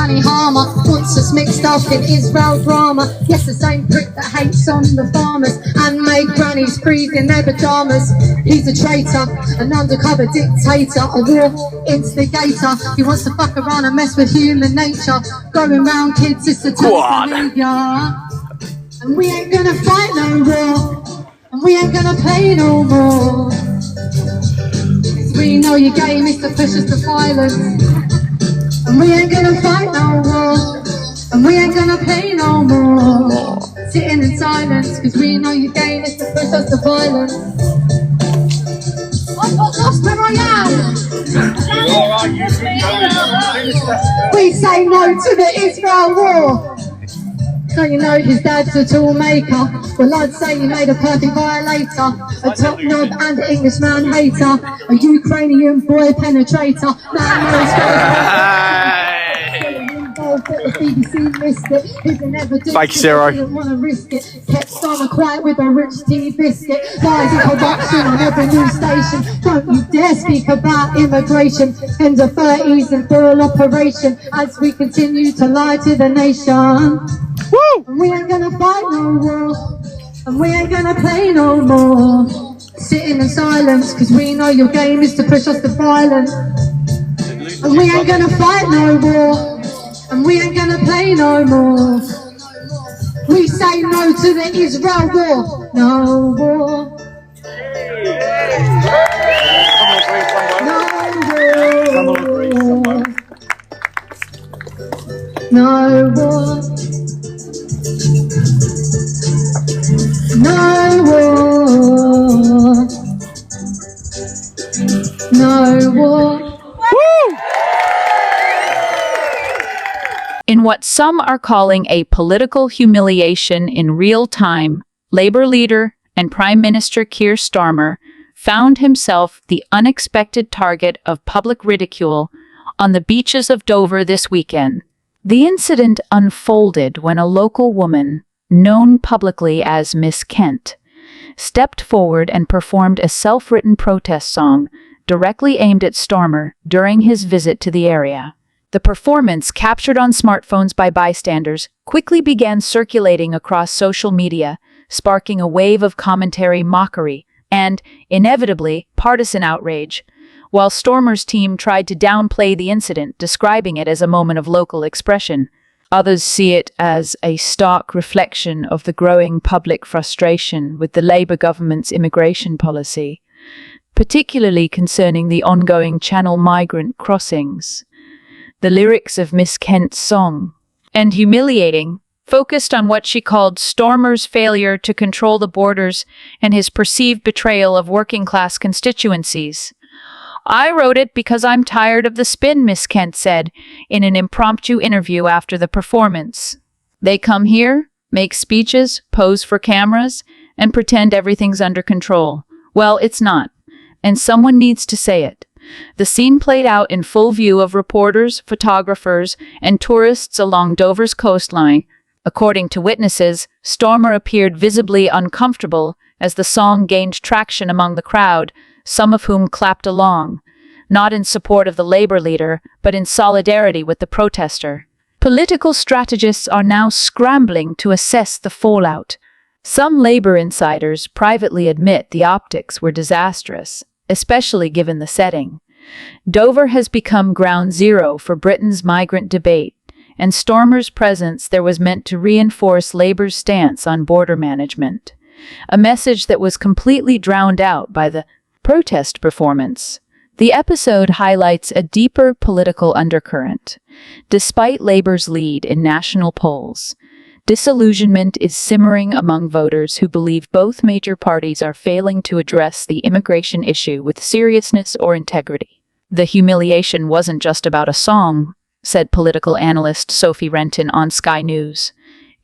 Granny Harmer wants us mixed up in Israel drama. Yes, the same prick that hates on the farmers and made grannies freeze in their pajamas. He's a traitor, an undercover dictator, a war instigator. He wants to fuck around and mess with human nature. Going round kids, it's a type of behavior. And we ain't gonna fight no more, and we ain't gonna play no more. Cause we know your game is to push us to violence. And we ain't gonna fight no more, and we ain't gonna play no more. Sitting in silence, cause we know your game is to push us to violence. I've got lost where I am. We say no to the Israel war. Don't you know his dad's a toolmaker? Well, I'd say he made a perfect violator, a top knob and Englishman hater, a Ukrainian boy penetrator. Man knows but the BBC missed it. His inevitable didn't want to risk it. Kept Starmer quiet with a rich tea biscuit. Lies and corruption on every news station. Don't you dare speak about immigration. Ends of 30s in full operation as we continue to lie to the nation. Woo! And we ain't gonna fight no war, and we ain't gonna play no more. Sitting in silence, cause we know your game is to push us to violence. And we ain't gonna fight no war, and we ain't gonna play no more. We say no to the Israel war. No war. No war. No war. No war. No war. Woo! In what some are calling a political humiliation in real time, Labour leader and Prime Minister Keir Starmer found himself the unexpected target of public ridicule on the beaches of Dover this weekend. The incident unfolded when a local woman, known publicly as Miss Kent, stepped forward and performed a self-written protest song directly aimed at Starmer during his visit to the area. The performance, captured on smartphones by bystanders, quickly began circulating across social media, sparking a wave of commentary, mockery, and, inevitably, partisan outrage. While Starmer's team tried to downplay the incident, describing it as a moment of local expression, others see it as a stark reflection of the growing public frustration with the Labour government's immigration policy, particularly concerning the ongoing Channel migrant crossings. The lyrics of Miss Kent's song, and humiliating, focused on what she called Starmer's failure to control the borders and his perceived betrayal of working-class constituencies. "I wrote it because I'm tired of the spin," Miss Kent said in an impromptu interview after the performance. "They come here, make speeches, pose for cameras, and pretend everything's under control. Well, it's not, and someone needs to say it." The scene played out in full view of reporters, photographers, and tourists along Dover's coastline. According to witnesses, Starmer appeared visibly uncomfortable as the song gained traction among the crowd, some of whom clapped along, not in support of the Labour leader, but in solidarity with the protester. Political strategists are now scrambling to assess the fallout. Some Labour insiders privately admit the optics were disastrous, especially given the setting. Dover has become ground zero for Britain's migrant debate, and Starmer's presence there was meant to reinforce Labour's stance on border management, a message that was completely drowned out by the protest performance. The episode highlights a deeper political undercurrent. Despite Labour's lead in national polls, disillusionment is simmering among voters who believe both major parties are failing to address the immigration issue with seriousness or integrity. "The humiliation wasn't just about a song," said political analyst Sophie Renton on Sky News.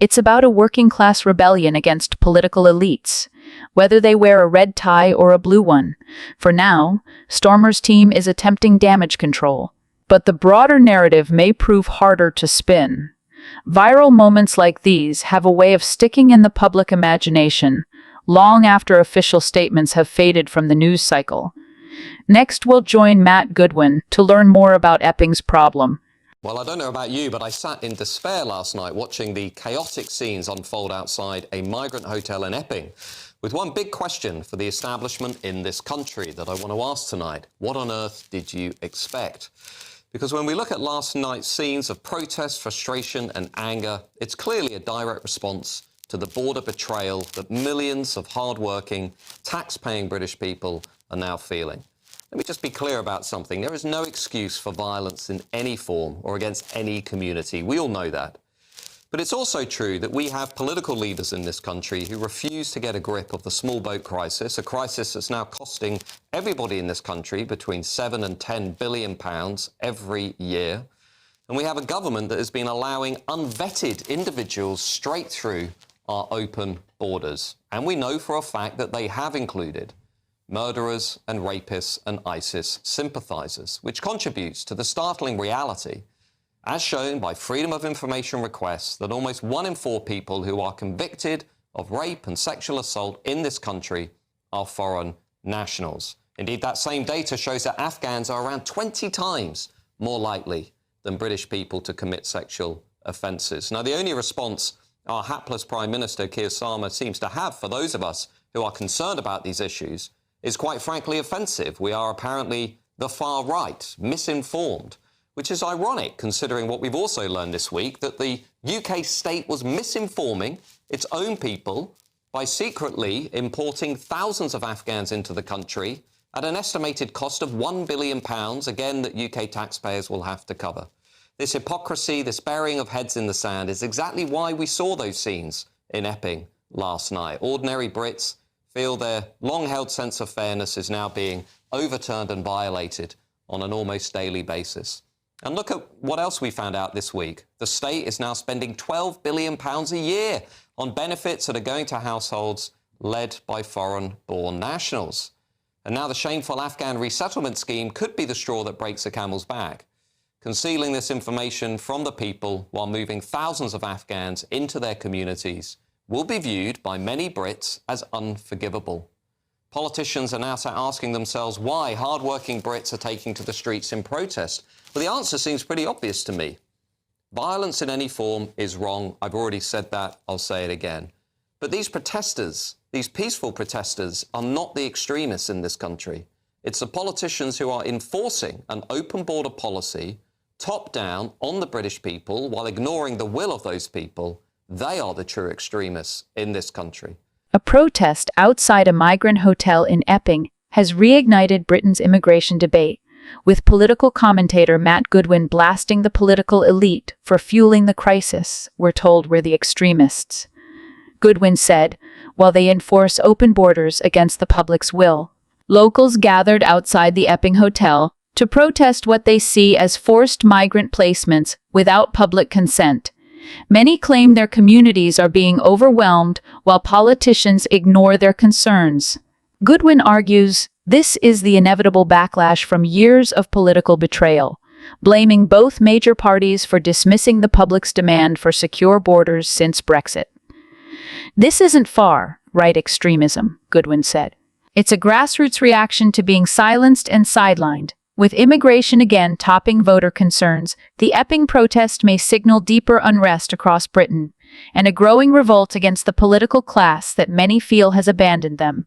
"It's about a working-class rebellion against political elites, whether they wear a red tie or a blue one. For now, Starmer's team is attempting damage control, but the broader narrative may prove harder to spin. Viral moments like these have a way of sticking in the public imagination, long after official statements have faded from the news cycle. Next, we'll join Matt Goodwin to learn more about Epping's problem. Well, I don't know about you, but I sat in despair last night watching the chaotic scenes unfold outside a migrant hotel in Epping, with one big question for the establishment in this country that I want to ask tonight. What on earth did you expect? Because when we look at last night's scenes of protest, frustration and anger, it's clearly a direct response to the border betrayal that millions of hard-working, tax-paying British people are now feeling. Let me just be clear about something. There is no excuse for violence in any form or against any community. We all know that. But it's also true that we have political leaders in this country who refuse to get a grip of the small boat crisis, a crisis that's now costing everybody in this country between 7 and 10 billion pounds every year. And we have a government that has been allowing unvetted individuals straight through our open borders. And we know for a fact that they have included murderers and rapists and ISIS sympathisers, which contributes to the startling reality, as shown by Freedom of Information requests, that almost 1 in 4 people who are convicted of rape and sexual assault in this country are foreign nationals. Indeed, that same data shows that Afghans are around 20 times more likely than British people to commit sexual offences. Now, the only response our hapless Prime Minister Keir Starmer seems to have for those of us who are concerned about these issues is quite frankly offensive. We are apparently the far right, misinformed, which is ironic considering what we've also learned this week, that the UK state was misinforming its own people by secretly importing thousands of Afghans into the country at an estimated cost of £1 billion, again, that UK taxpayers will have to cover. This hypocrisy, this burying of heads in the sand is exactly why we saw those scenes in Epping last night. Ordinary Brits feel their long-held sense of fairness is now being overturned and violated on an almost daily basis. And look at what else we found out this week. The state is now spending £12 billion a year on benefits that are going to households led by foreign-born nationals. And now the shameful Afghan resettlement scheme could be the straw that breaks the camel's back. Concealing this information from the people while moving thousands of Afghans into their communities will be viewed by many Brits as unforgivable. Politicians are now asking themselves why hard-working Brits are taking to the streets in protest. Well, the answer seems pretty obvious to me. Violence in any form is wrong. I've already said that. I'll say it again. But these protesters, these peaceful protesters, are not the extremists in this country. It's the politicians who are enforcing an open border policy, top-down, on the British people, while ignoring the will of those people. They are the true extremists in this country. A protest outside a migrant hotel in Epping has reignited Britain's immigration debate, with political commentator Matt Goodwin blasting the political elite for fueling the crisis. We're told we're the extremists. Goodwin said, while they enforce open borders against the public's will. Locals gathered outside the Epping hotel to protest what they see as forced migrant placements without public consent. Many claim their communities are being overwhelmed while politicians ignore their concerns. Goodwin argues this is the inevitable backlash from years of political betrayal, blaming both major parties for dismissing the public's demand for secure borders since Brexit. This isn't far-right extremism, Goodwin said. It's a grassroots reaction to being silenced and sidelined. With immigration again topping voter concerns, the Epping protest may signal deeper unrest across Britain and a growing revolt against the political class that many feel has abandoned them.